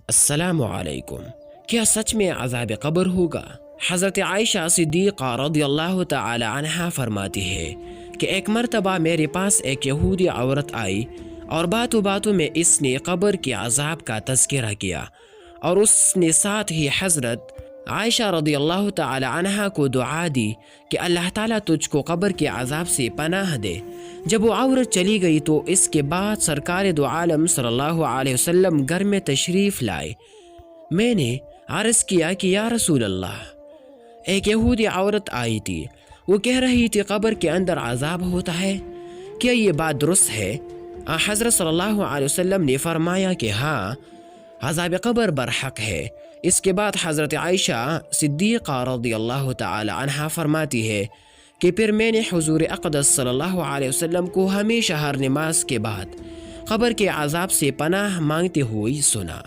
السلام علیکم۔ کیا سچ میں عذاب قبر ہوگا؟ حضرت عائشہ صدیقہ رضی اللہ تعالی عنہا فرماتی ہے کہ ایک مرتبہ میرے پاس ایک یہودی عورت آئی اور باتوں باتوں میں اس نے قبر کے عذاب کا تذکرہ کیا، اور اس نے ساتھ ہی حضرت عائشہ رضی اللہ تعالی عنہا کو دعا دی کہ اللہ تعالیٰ تجھ کو قبر کے عذاب سے پناہ دے۔ جب وہ عورت چلی گئی تو اس کے بعد سرکار دو عالم صلی اللہ علیہ وسلم گھر میں تشریف لائے۔ میں نے عرض کیا کہ یا رسول اللہ، ایک یہودی عورت آئی تھی، وہ کہہ رہی تھی قبر کے اندر عذاب ہوتا ہے، کیا یہ بات درست ہے؟ حضرت صلی اللہ علیہ وسلم نے فرمایا کہ ہاں، عذاب قبر برحق ہے۔ اس کے بعد حضرت عائشہ صدیقہ رضی اللہ تعالی عنہا فرماتی ہے کہ پھر میں نے حضور اقدس صلی اللہ علیہ وسلم کو ہمیشہ ہر نماز کے بعد قبر کے عذاب سے پناہ مانگتے ہوئے سنا۔